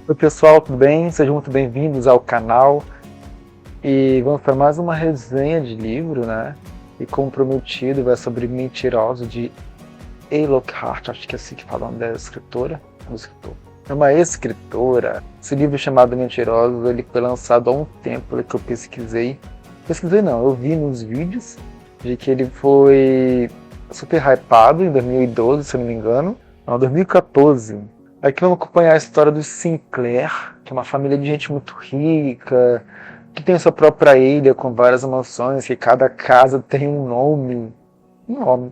Oi pessoal, tudo bem? Sejam muito bem-vindos ao canal e vamos para mais uma resenha de livro, né? E como prometido, vai sobre Mentirosos de A. Lockhart, acho que é assim que fala o nome da escritora, do escritor. É uma escritora. Esse livro chamado Mentirosos, ele foi lançado há um tempo, pelo que eu pesquisei. Pesquisei não, eu vi nos vídeos de que ele foi super hypado em 2012, se eu não me engano. Não, 2014. Aqui vamos acompanhar a história dos Sinclair, que é uma família de gente muito rica, que tem sua própria ilha com várias mansões, que cada casa tem um nome,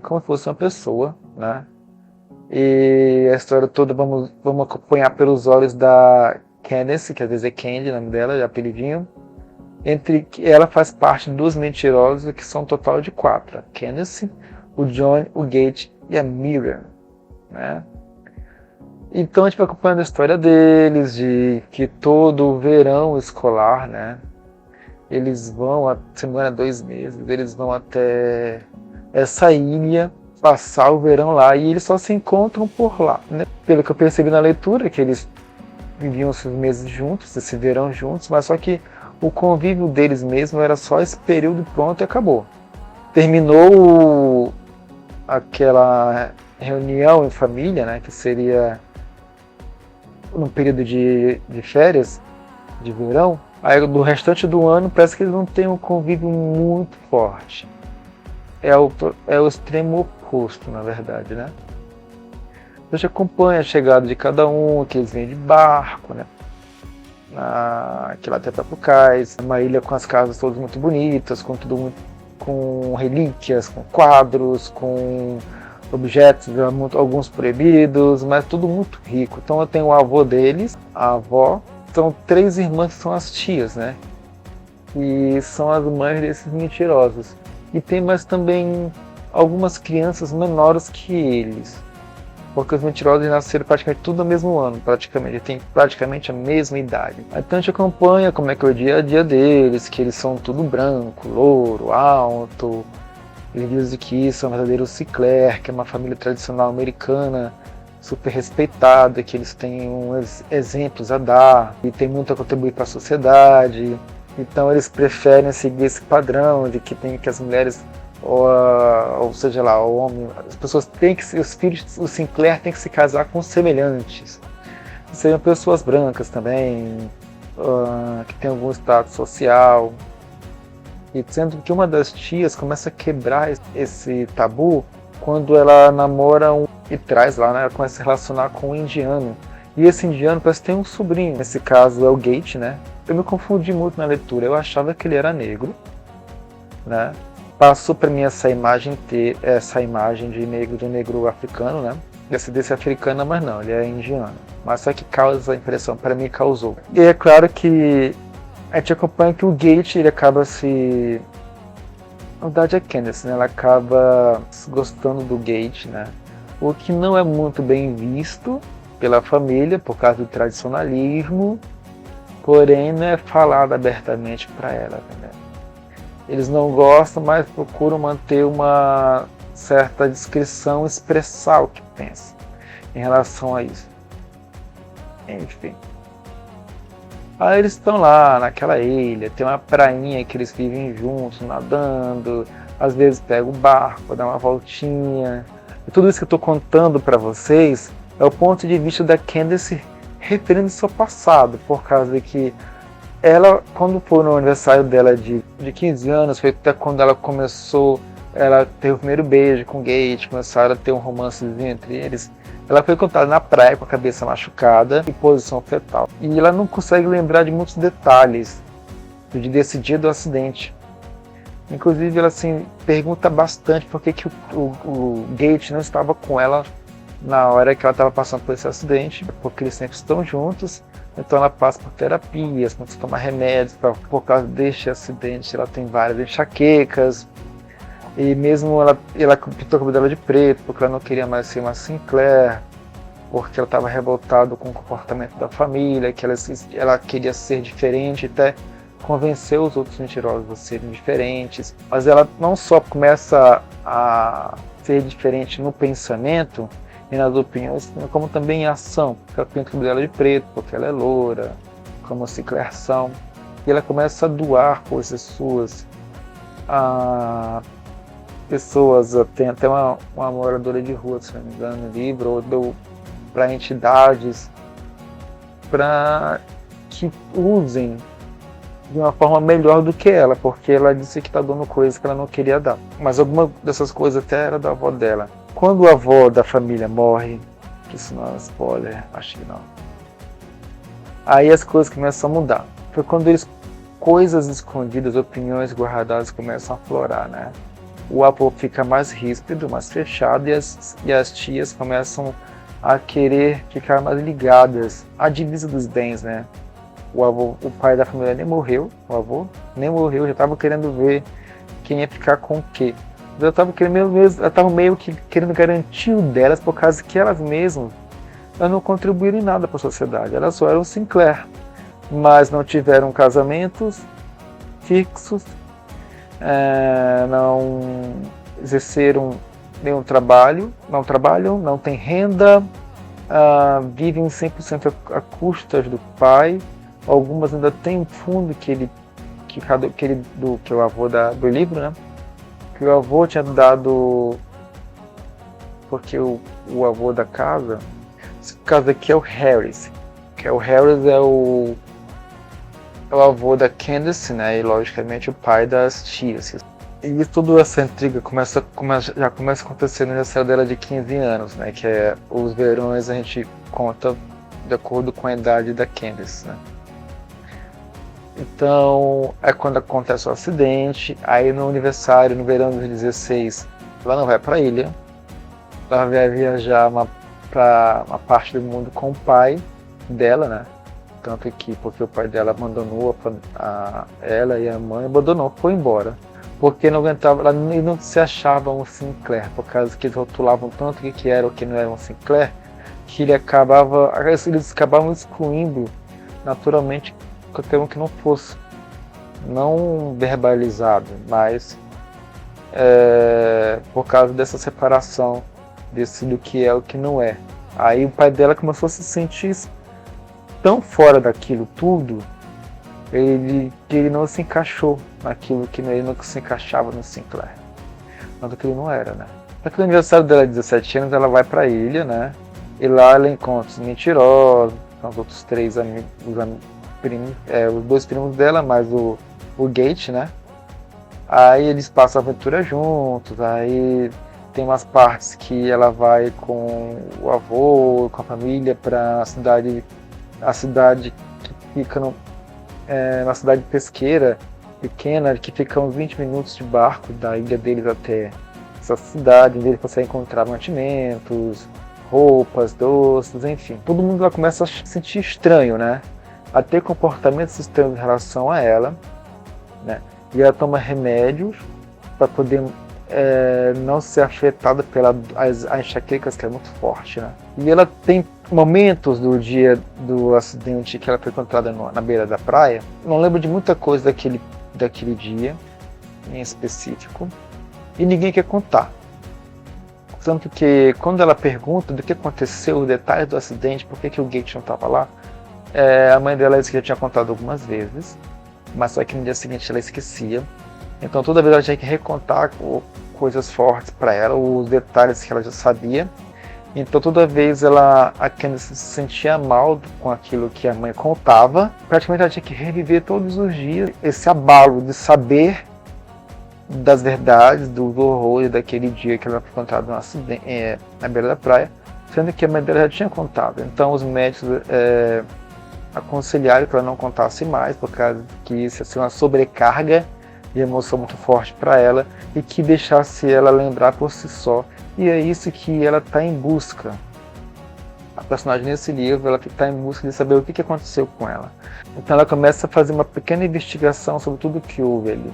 como se fosse uma pessoa, né? E a história toda vamos acompanhar pelos olhos da Candace, que às vezes é Candy, o nome dela, é apelidinho. Ela faz parte dos mentirosos, que são um total de 4. A Candace, o John, o Gage e a Miriam, né? Então a gente vai acompanhando a história deles, de que todo verão escolar, né? Eles vão, a semana 2 meses, eles vão até essa ilha, passar o verão lá, e eles só se encontram por lá, né? Pelo que eu percebi na leitura, que eles viviam esses meses juntos, esse verão juntos, mas só que o convívio deles mesmo era só esse período, pronto, e acabou. Terminou aquela reunião em família, né? Que seria no período de férias, de verão, aí do restante do ano parece que eles não têm um convívio muito forte. É o extremo oposto, na verdade, né? A gente acompanha a chegada de cada um, que eles vêm de barco, né? Aquela até para o cais, uma ilha com as casas todas muito bonitas, com relíquias, com quadros, com objetos, alguns proibidos, mas tudo muito rico. Então eu tenho o avô deles, a avó, são 3 irmãs que são as tias, né? E são as mães desses mentirosos. E tem mais também algumas crianças menores que eles, porque os mentirosos nasceram praticamente tudo no mesmo ano, tem praticamente a mesma idade. Então a gente acompanha como é que é o dia a dia deles, que eles são tudo branco, louro, alto. Eles dizem que são verdadeiros Sinclair, que é uma família tradicional americana, super respeitada, que eles têm uns exemplos a dar e tem muito a contribuir para a sociedade. Então eles preferem seguir esse padrão de que as mulheres, ou seja lá, o homem, as pessoas têm que, os filhos, os Sinclair têm que se casar com semelhantes. Seriam pessoas brancas também, que tem algum status social. E sendo que uma das tias começa a quebrar esse tabu quando ela namora e traz lá, né? Ela começa a se relacionar com um indiano. E esse indiano parece que tem um sobrinho. Nesse caso é o Gate, né? Eu me confundi muito na leitura. Eu achava que ele era negro, né? Passou para mim essa imagem de negro africano, né? Descendência africana, mas não, ele é indiano. Mas só que causa a impressão, para mim causou. E é claro que a gente acompanha que o Gate, ele acaba se... Na verdade é Candace, né? Ela acaba gostando do Gate, né? O que não é muito bem visto pela família, por causa do tradicionalismo, porém não é falado abertamente para ela, né? Eles não gostam, mas procuram manter uma certa discrição, expressar o que pensam em relação a isso. Enfim. Aí eles estão lá naquela ilha, tem uma prainha que eles vivem juntos, nadando, às vezes pegam o barco, dá uma voltinha. E tudo isso que eu estou contando para vocês é o ponto de vista da Candace referindo ao seu passado, por causa de que ela, quando foi no aniversário dela de 15 anos, foi até quando ela começou, ela teve o primeiro beijo com o Gate, começaram a ter um romancezinho entre eles. Ela foi contada na praia com a cabeça machucada, em posição fetal. E ela não consegue lembrar de muitos detalhes desse dia do acidente. Inclusive, ela assim, pergunta bastante por que o Gate não estava com ela na hora que ela estava passando por esse acidente, porque eles sempre estão juntos. Então ela passa por terapias, começa a tomar remédios por causa deste acidente. Ela tem várias enxaquecas. E mesmo ela pintou o cabelo dela de preto, porque ela não queria mais ser uma Sinclair, porque ela estava revoltada com o comportamento da família, que ela queria ser diferente, até convencer os outros mentirosos a serem diferentes. Mas ela não só começa a ser diferente no pensamento, e nas opiniões, como também em ação, porque ela pinta o cabelo dela de preto, porque ela é loura, como ciclerção, e ela começa a doar coisas suas a pessoas, tem até uma moradora de rua, se não me engano, no livro, ou deu para entidades, para que usem de uma forma melhor do que ela, porque ela disse que está dando coisas que ela não queria dar. Mas alguma dessas coisas até era da avó dela. Quando o avô da família morre, que isso não é spoiler, acho que não. Aí as coisas começam a mudar. Foi quando coisas escondidas, opiniões guardadas começam a aflorar, né? O avô fica mais ríspido, mais fechado, e as tias começam a querer ficar mais ligadas à divisa dos bens, né? O pai da família nem morreu, o avô nem morreu, já estava querendo ver quem ia ficar com o quê. Eu estava meio que querendo garantir o delas, por causa que elas mesmas não contribuíram em nada para a sociedade, elas só eram Sinclair, mas não tiveram casamentos fixos, não exerceram nenhum trabalho, não trabalham, não têm renda, vivem 100% a custas do pai. Algumas ainda têm um fundo que é o avô do livro, né? Que o avô tinha dado, porque o avô da casa, esse caso aqui é o Harris, que o Harris é o avô da Candace, né? E logicamente o pai das tias. E toda essa intriga já começa a acontecer no aniversário dela de 15 anos, né? Que é os verões, a gente conta de acordo com a idade da Candace, né? Então, é quando acontece o acidente. Aí no aniversário, no verão de 2016, ela não vai para a ilha. Ela vai viajar para uma parte do mundo com o pai dela, né? Tanto que porque o pai dela abandonou ela e a mãe, foi embora. Porque não aguentava, ela não se achava um Sinclair, por causa que eles rotulavam tanto o que era ou que não era um Sinclair, que eles acabavam excluindo naturalmente qualquer um que não fosse, não verbalizado, mas por causa dessa separação do que é o que não é. Aí o pai dela começou a se sentir tão fora daquilo tudo, que ele não se encaixou naquilo, que ele não se encaixava no Sinclair, tanto que ele não era, né? No aniversário dela de 17 anos, ela vai para a ilha, né? E lá ela encontra os mentirosos, os outros 3 amigos, os 2 primos dela, mais o Gate, né? Aí eles passam a aventura juntos, aí tem umas partes que ela vai com o avô, com a família para a cidade que fica uma cidade pesqueira pequena, que fica uns 20 minutos de barco da ilha deles até essa cidade, onde eles conseguem encontrar mantimentos, roupas, doces, enfim. Todo mundo lá começa a se sentir estranho, né? A ter comportamentos estranhos em relação a ela, né? E ela toma remédios para poder não ser afetada pelas enxaquecas, que é muito forte, né? E ela tem momentos do dia do acidente que ela foi encontrada na beira da praia. Não lembro de muita coisa daquele dia em específico, e ninguém quer contar. Tanto que quando ela pergunta do que aconteceu, os detalhes do acidente, por que o Gate não estava lá, a mãe dela disse que já tinha contado algumas vezes, mas só que no dia seguinte ela esquecia. Então toda vez ela tinha que recontar coisas fortes para ela, os detalhes que ela já sabia. Então toda vez a Candace se sentia mal com aquilo que a mãe contava. Praticamente ela tinha que reviver todos os dias esse abalo de saber das verdades, dos horrores daquele dia que ela foi encontrada no acidente, na beira da praia, sendo que a mãe dela já tinha contado. Então os médicos aconselharam que ela não contasse mais, por causa que isso ia ser uma sobrecarga de emoção muito forte para ela, e que deixasse ela lembrar por si só. E é isso que ela está em busca. A personagem nesse livro, ela está em busca de saber o que aconteceu com ela. Então ela começa a fazer uma pequena investigação sobre tudo o que houve ali,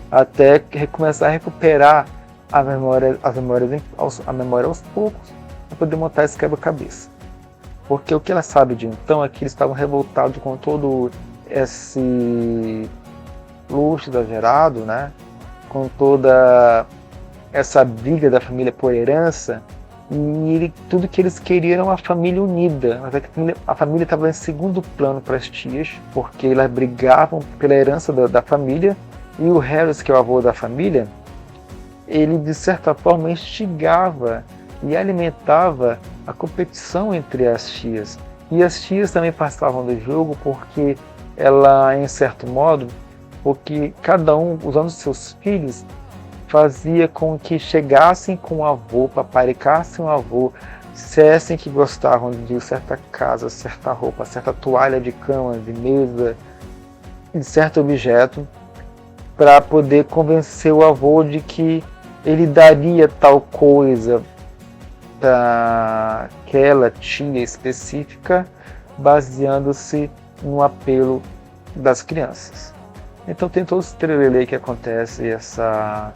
até começar a recuperar a memória aos poucos, para poder montar esse quebra-cabeça. Porque o que ela sabe de então é que eles estavam revoltados com todo esse luxo exagerado, né? Com toda essa briga da família por herança, E tudo que eles queriam era uma família unida. Mas a família estava em segundo plano para as tias, porque elas brigavam pela herança da família. E o Harris, que é o avô da família, ele de certa forma instigava e alimentava a competição entre as tias. E as tias também participavam do jogo porque ela, em certo modo, porque cada um, usando seus filhos, fazia com que chegassem com o avô, paparicassem o avô, dissessem que gostavam de certa casa, certa roupa, certa toalha de cama, de mesa, de certo objeto, para poder convencer o avô de que ele daria tal coisa para aquela tia específica, baseando-se no apelo das crianças. Então tem todo esse trelelê que acontece, essa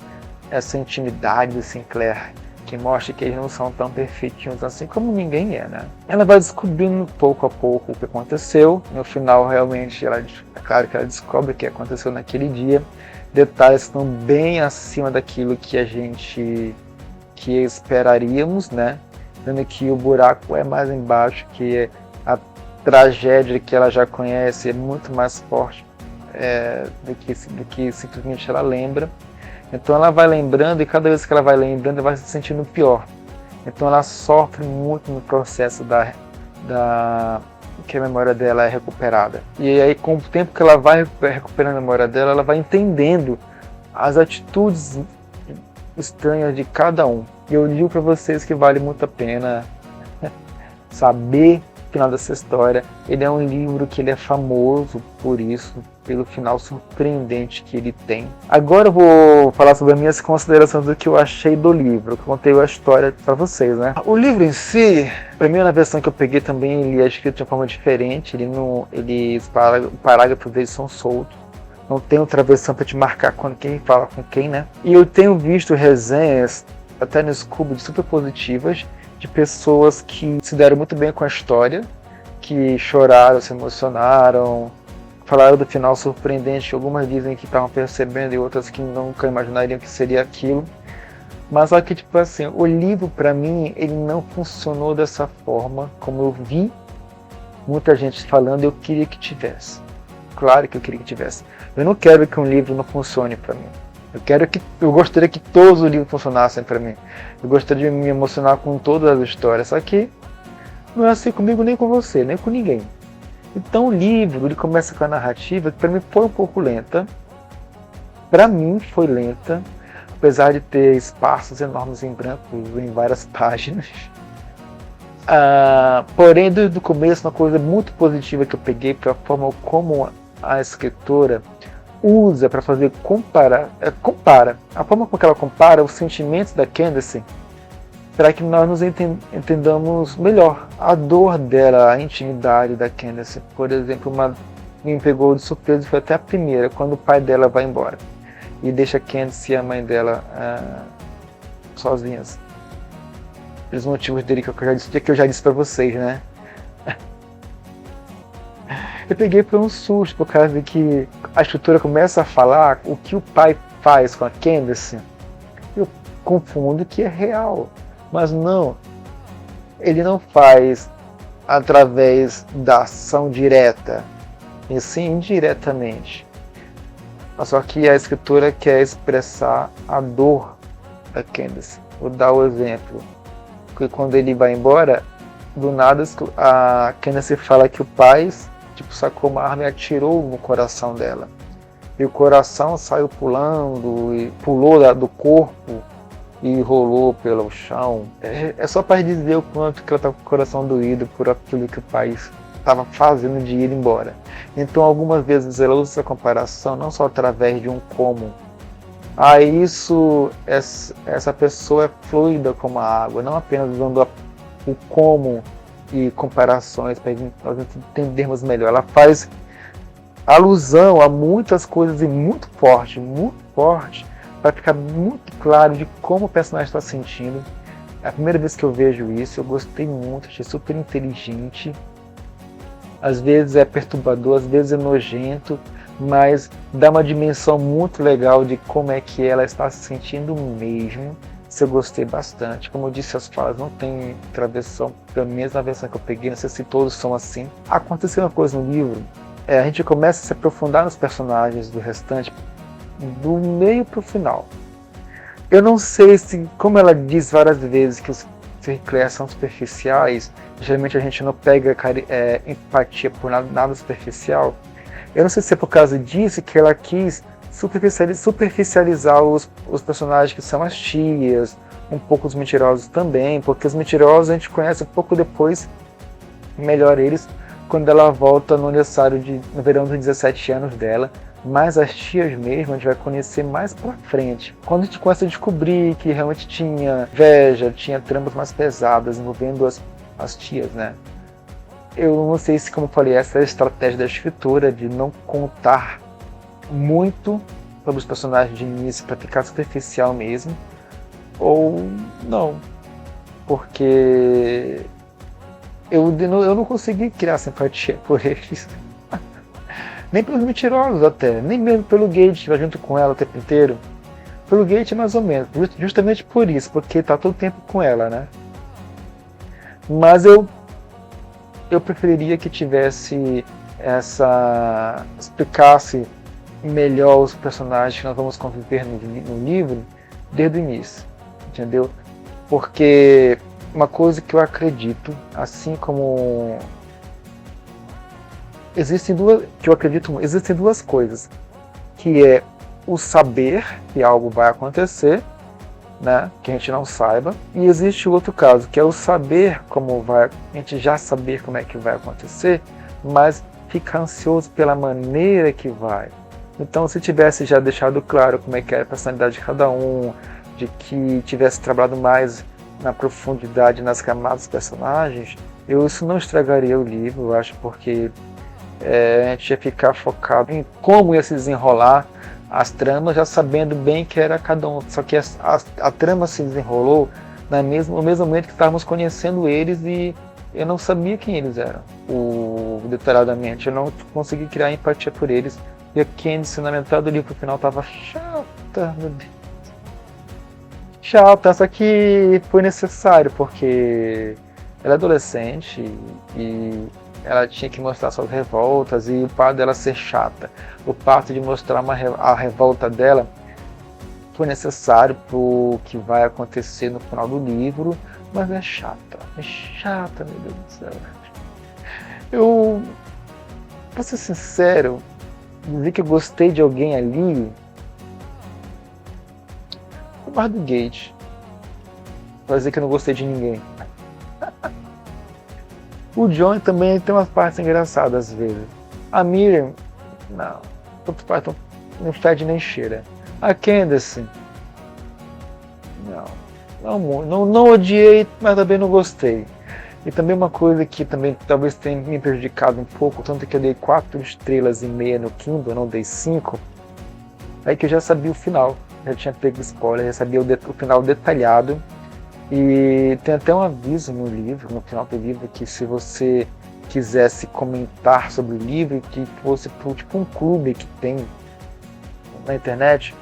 intimidade do Sinclair, que mostra que eles não são tão perfeitinhos assim como ninguém é, né? Ela vai descobrindo pouco a pouco o que aconteceu. No final, realmente, é claro que ela descobre o que aconteceu naquele dia. Detalhes estão bem acima daquilo que esperaríamos, né? Sendo que o buraco é mais embaixo, que a tragédia que ela já conhece é muito mais forte do que simplesmente ela lembra. Então ela vai lembrando, e cada vez que ela vai lembrando, ela vai se sentindo pior. Então ela sofre muito no processo que a memória dela é recuperada. E aí, com o tempo que ela vai recuperando a memória dela, ela vai entendendo as atitudes estranhas de cada um. E eu digo para vocês que vale muito a pena saber o final dessa história. Ele é um livro que ele é famoso por isso, pelo final surpreendente que ele tem. Agora eu vou falar sobre as minhas considerações do que eu achei do livro. Eu contei a história para vocês, né? O livro em si, a primeira versão que eu peguei também, ele é escrito de uma forma diferente. Os parágrafos deles são soltos. Não tem outra versão para te marcar quando quem fala com quem, né? E eu tenho visto resenhas, até no Scooby, super positivas, de pessoas que se deram muito bem com a história, que choraram, se emocionaram, falaram do final surpreendente, que algumas dizem que estavam percebendo e outras que nunca imaginariam que seria aquilo. Mas só que, tipo assim, o livro para mim, ele não funcionou dessa forma, como eu vi muita gente falando, eu queria que tivesse. Claro que eu queria que tivesse. Eu não quero que um livro não funcione para mim. Eu gostaria que todos os livros funcionassem para mim. Eu gostaria de me emocionar com todas as histórias. Só que não é assim comigo, nem com você, nem com ninguém. Então o livro, ele começa com a narrativa que para mim foi um pouco lenta. Para mim foi lenta, apesar de ter espaços enormes em branco em várias páginas. Porém, do começo, uma coisa muito positiva que eu peguei foi a forma como a escritora usa para fazer compara a forma com que ela compara os sentimentos da Candace, para que nós nos entendamos melhor a dor dela, a intimidade da Candace. Por exemplo, me pegou de surpresa, foi até a primeira, quando o pai dela vai embora e deixa a Candace e a mãe dela sozinhas, pelos motivos dele que eu já disse para vocês, né? Eu peguei por um susto, por causa de que a escritora começa a falar o que o pai faz com a Candace. Eu confundo que é real, mas não. Ele não faz através da ação direta, e sim indiretamente. Só que a escritora quer expressar a dor da Candace. Vou dar o exemplo. Porque quando ele vai embora, do nada a Candace fala que o pai sacou uma arma e atirou no coração dela. E o coração saiu pulando, e pulou do corpo e rolou pelo chão. É só para dizer o quanto que ela está com o coração doído por aquilo que o pai estava fazendo de ir embora. Então algumas vezes ela usa essa comparação não só através de um como. Essa pessoa é fluida como a água, não apenas usando o como e comparações para nós entendermos melhor. Ela faz alusão a muitas coisas e muito forte, para ficar muito claro de como o personagem está sentindo. É a primeira vez que eu vejo isso, eu gostei muito, achei super inteligente. Às vezes é perturbador, às vezes é nojento, mas dá uma dimensão muito legal de como é que ela está se sentindo mesmo. Isso eu gostei bastante. Como eu disse, as falas não tem tradução, pelo menos na versão que eu peguei, não sei se todos são assim. Aconteceu uma coisa no livro, a gente começa a se aprofundar nos personagens do restante, do meio para o final. Eu não sei se, como ela diz várias vezes que os Claire são superficiais, geralmente a gente não pega empatia por nada superficial. Eu não sei se é por causa disso que ela quis superficializar os personagens que são as tias, um pouco os mentirosos também, porque os mentirosos a gente conhece um pouco depois, melhor eles, quando ela volta no aniversário no verão dos 17 anos dela, mas as tias mesmo a gente vai conhecer mais pra frente, quando a gente começa a descobrir que realmente tinha inveja, tinha tramas mais pesadas envolvendo as tias, né? Eu não sei se, como eu falei, essa é a estratégia da escritora, de não contar muito sobre os personagens de início para ficar superficial mesmo, ou não, porque eu não consegui criar simpatia por eles. Nem pelos mentirosos até, nem mesmo pelo Gage que vai junto com ela o tempo inteiro. Pelo Gage mais ou menos, justamente por isso, porque tá todo tempo com ela, né? Mas eu preferiria que tivesse explicasse melhor os personagens que nós vamos conviver no livro desde o início, entendeu? Porque uma coisa que eu acredito, assim como existem duas coisas, que é o saber que algo vai acontecer, né, que a gente não saiba, e existe o outro caso, que é o saber como vai, a gente já saber como é que vai acontecer, mas ficar ansioso pela maneira que vai. Então, se tivesse já deixado claro como é que era a personalidade de cada um, de que tivesse trabalhado mais na profundidade, nas camadas dos personagens, isso não estragaria o livro, eu acho, porque a gente ia ficar focado em como ia se desenrolar as tramas, já sabendo bem que era cada um. Só que a trama se desenrolou no mesmo momento que estávamos conhecendo eles e eu não sabia quem eles eram, detalhadamente. Eu não consegui criar empatia por eles. E a Candice, na metade do livro, no final, estava chata, meu Deus. Chata, só que foi necessário, porque ela é adolescente e ela tinha que mostrar suas revoltas, e o fato dela ser chata, o fato de mostrar a revolta dela foi necessário para o que vai acontecer no final do livro, mas é chata, meu Deus do céu. Eu, pra ser sincero, dizer que eu gostei de alguém ali, o bar do Gate, pra dizer que eu não gostei de ninguém. O John também tem umas partes engraçadas às vezes. A Miriam, não. Outra parte não fede nem cheira. A Candace, não odiei, mas também não gostei. E também uma coisa que também talvez tenha me prejudicado um pouco, tanto que eu dei 4,5 estrelas no Kindle, não dei 5, é que eu já sabia o final. Já tinha pego spoiler, já sabia o final detalhado. E tem até um aviso no livro, no final do livro, que se você quisesse comentar sobre o livro, que fosse tipo um clube que tem na internet,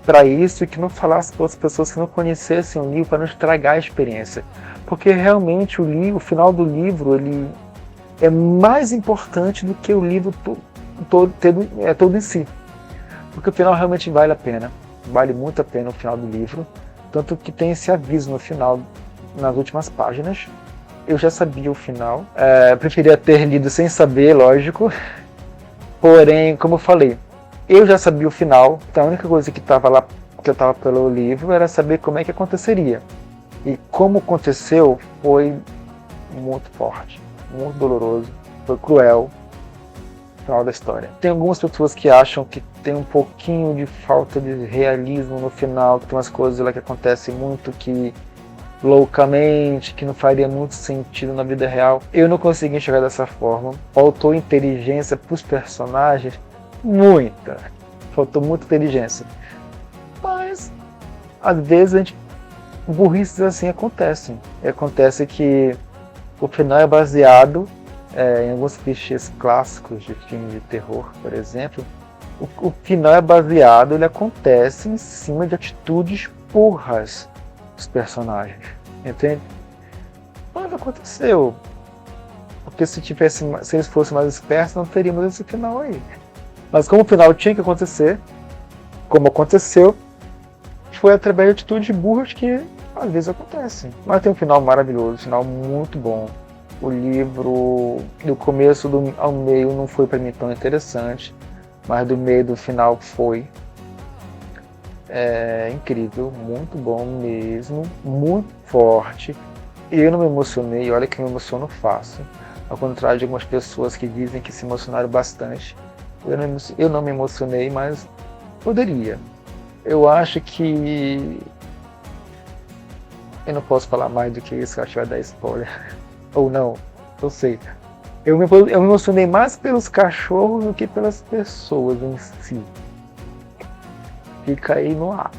para isso, e que não falasse para outras pessoas que não conhecessem o livro, para não estragar a experiência. Porque realmente o final do livro ele é mais importante do que o livro todo em si. Porque o final realmente vale a pena, vale muito a pena o final do livro. Tanto que tem esse aviso no final, nas últimas páginas. Eu já sabia o final. Preferia ter lido sem saber, lógico. Porém, como eu falei, eu já sabia o final. Então a única coisa que estava lá, que eu estava pelo livro, era saber como é que aconteceria. E como aconteceu, foi muito forte, muito doloroso, foi cruel. Final da história. Tem algumas pessoas que acham que tem um pouquinho de falta de realismo no final, que tem umas coisas lá que acontecem muito que loucamente, que não faria muito sentido na vida real. Eu não consegui enxergar dessa forma. Faltou inteligência para os personagens, muita. Faltou muita inteligência. Mas às vezes burrices assim acontecem. E acontece que o final é baseado em alguns clichês clássicos de filme de terror, por exemplo. O final é baseado, ele acontece em cima de atitudes burras. os personagens, entende? Mas aconteceu. Porque se eles fossem mais espertos, não teríamos esse final aí. Mas como o final tinha que acontecer, como aconteceu, foi através de atitudes burras que às vezes acontecem. Mas tem um final maravilhoso, um final muito bom. O livro, do começo ao meio, não foi para mim tão interessante, mas do meio do final foi. É incrível, muito bom mesmo, muito forte. Eu não me emocionei, olha que eu me emociono fácil. Ao contrário de algumas pessoas que dizem que se emocionaram bastante. Eu não me emocionei, mas poderia. Eu acho que... Eu não posso falar mais do que isso, que eu acho que vai dar spoiler. Ou não, eu sei. Eu me emocionei mais pelos cachorros do que pelas pessoas em si. Fica aí no ar.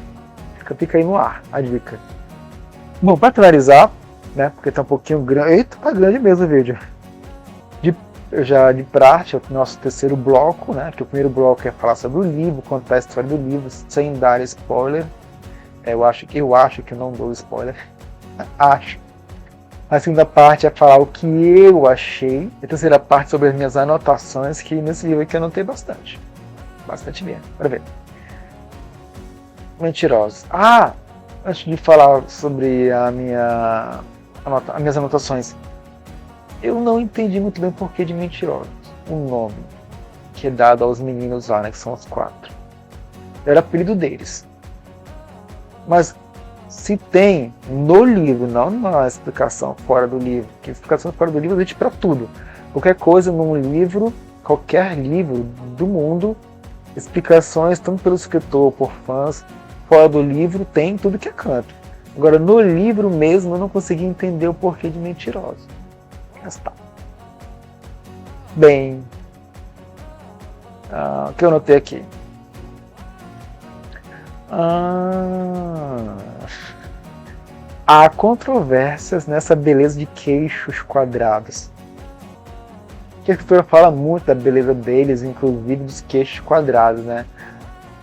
Fica aí no ar a dica. Bom, para finalizar, né, porque tá um pouquinho grande. Eita, tá grande mesmo o vídeo. De praxe, é o nosso terceiro bloco, né? Que o primeiro bloco é falar sobre o livro, contar a história do livro, sem dar spoiler. Eu acho que eu não dou spoiler. Acho. A segunda parte é falar o que eu achei. A terceira parte sobre as minhas anotações, que nesse livro aqui eu anotei bastante. Bastante mesmo. Bora ver. Mentirosos. Antes de falar sobre as minhas anotações, eu não entendi muito bem o porquê de Mentirosos. O nome que é dado aos meninos lá, né, que são os 4. Era o apelido deles. Mas se tem no livro, não na explicação fora do livro, que a explicação fora do livro existe para tudo. Qualquer coisa num livro, qualquer livro do mundo, explicações tanto pelo escritor, por fãs, fora do livro tem tudo que é canto. Agora no livro mesmo eu não consegui entender o porquê de Mentirosos. Está. Bem, o que eu notei aqui? Há controvérsias nessa beleza de queixos quadrados. Que a escritora fala muito da beleza deles, inclusive dos queixos quadrados, né?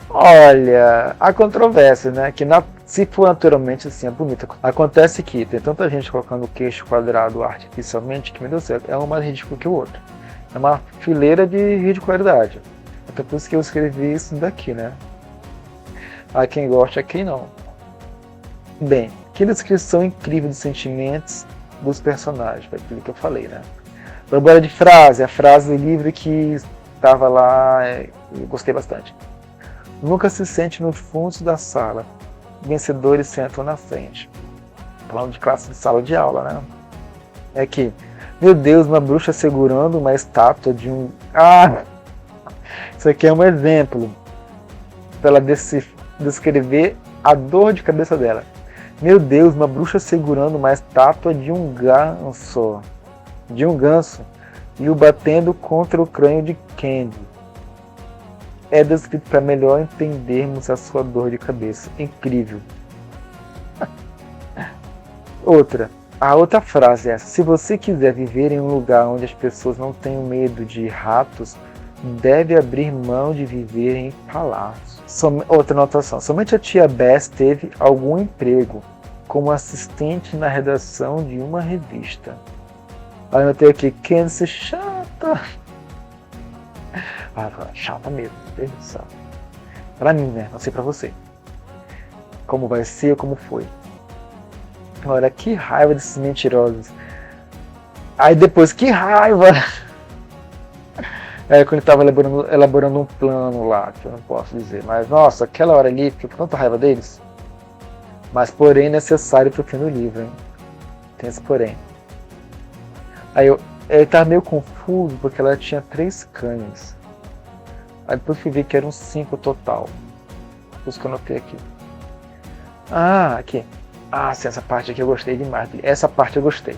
Olha, há controvérsias, né? Que se for naturalmente assim, é bonita. Acontece que tem tanta gente colocando o queixo quadrado artificialmente que, meu Deus do céu, é um mais ridículo que o outro. É uma fileira de ridicularidade. Até por isso que eu escrevi isso daqui, né? Há quem goste, há quem não. Bem, que descrição incrível dos sentimentos dos personagens, foi aquilo que eu falei, né? Agora de frase, a frase do livro que estava lá, eu gostei bastante. Nunca se sente no fundo da sala. Vencedores sentam na frente. Falando de classe de sala de aula, né? É que, meu Deus, uma bruxa segurando uma estátua de um... Isso aqui é um exemplo para ela descrever a dor de cabeça dela. Meu Deus, uma bruxa segurando uma estátua de um ganso. E o batendo contra o crânio de Candy. É descrito para melhor entendermos a sua dor de cabeça. Incrível. A outra frase é essa. Se você quiser viver em um lugar onde as pessoas não tenham medo de ratos, deve abrir mão de viver em palácios. Outra anotação. Somente a tia Bess teve algum emprego como assistente na redação de uma revista. Aí eu anotei aqui, Candice chata. Chata mesmo, Deus do céu. Pra mim, né? Não sei pra você. Como vai ser, como foi. Olha, que raiva desses mentirosos. Aí depois, que raiva! Quando ele tava elaborando um plano lá, que eu não posso dizer. Mas, nossa, aquela hora ali, fiquei com tanta raiva deles. Mas, porém, necessário pro fim do livro, hein? Tem esse porém. Aí ele tava meio confuso, porque ela tinha 3 cães. Aí depois fui ver que eram 5 total. Os que eu anotei aqui. Aqui. Sim, essa parte aqui eu gostei demais. Essa parte eu gostei.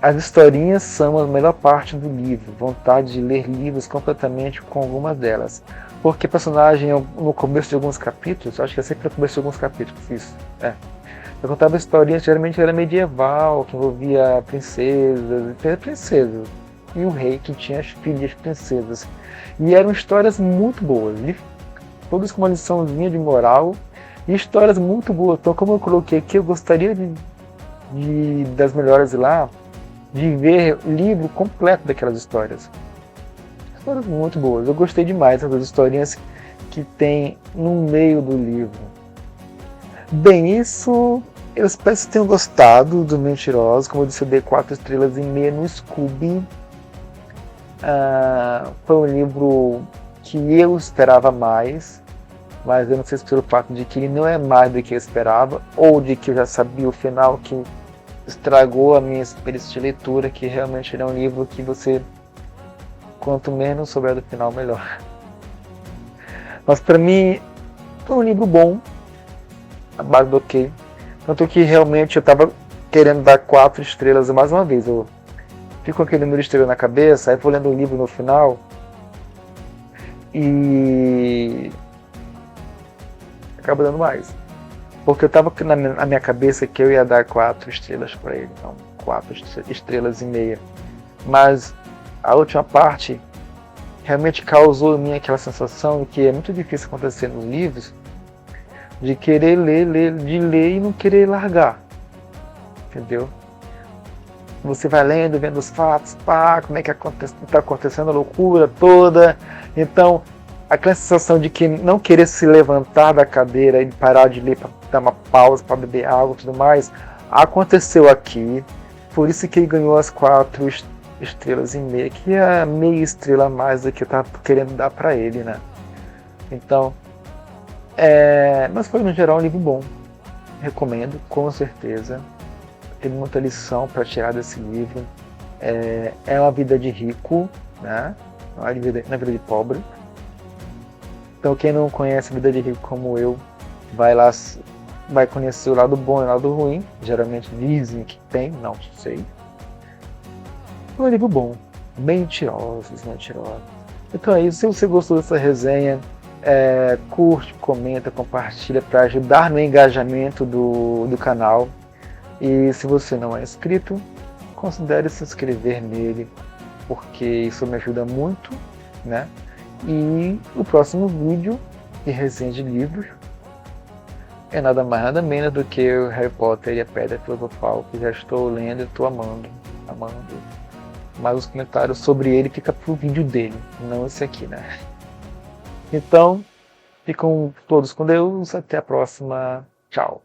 As historinhas são a melhor parte do livro. Vontade de ler livros completamente com algumas delas. Porque personagem, no começo de alguns capítulos, acho que é sempre no começo de alguns capítulos, isso. Eu contava historinhas, geralmente era medieval, que envolvia princesas, e o rei que tinha as filhas princesas. E eram histórias muito boas, todas com uma liçãozinha de moral, E histórias muito boas. Então, como eu coloquei aqui, eu gostaria das melhores lá, de ver o livro completo daquelas histórias. Histórias muito boas. Eu gostei demais das historinhas que tem no meio do livro. Bem, isso eu espero que vocês tenham gostado do Mentirosos. Como eu disse, eu dei 4 estrelas e meia no Scooby. Foi um livro que eu esperava mais, mas eu não sei se pelo fato de que ele não é mais do que eu esperava, ou de que eu já sabia o final, que estragou a minha experiência de leitura, que realmente ele é um livro que você, quanto menos souber do final, melhor. Mas para mim, foi um livro bom, a base do ok. Tanto que realmente eu estava querendo dar 4 estrelas mais uma vez. Eu fico com aquele número de estrela na cabeça, aí vou lendo o livro no final e acaba dando mais. Porque eu estava na minha cabeça que eu ia dar 4 estrelas para ele, então 4 estrelas e meia. Mas a última parte realmente causou em mim aquela sensação que é muito difícil acontecer nos livros, de querer de ler e não querer largar, entendeu? Você vai lendo, vendo os fatos, como é que está acontecendo a loucura toda. Então, aquela sensação de que não querer se levantar da cadeira e parar de ler para dar uma pausa, para beber água e tudo mais, aconteceu aqui. Por isso que ele ganhou as 4 estrelas e meia, que é meia estrela a mais do que eu estava querendo dar para ele, né? Então, mas foi no geral um livro bom. Recomendo, com certeza. Tem muita lição para tirar desse livro. É uma vida de rico, né? Não é uma vida de pobre. Então quem não conhece a vida de rico como eu, vai conhecer o lado bom e o lado ruim. Geralmente dizem que tem, não sei. É um livro bom. Mentirosos. Então é isso. Se você gostou dessa resenha, curte, comenta, compartilha para ajudar no engajamento do canal. E se você não é inscrito, considere se inscrever nele, porque isso me ajuda muito, né? E o próximo vídeo de resenha de livros é nada mais nada menos do que o Harry Potter e a Pedra Filosofal, que já estou lendo e estou amando. Mas os comentários sobre ele fica pro vídeo dele, não esse aqui, né? Então, ficam todos com Deus, até a próxima, tchau!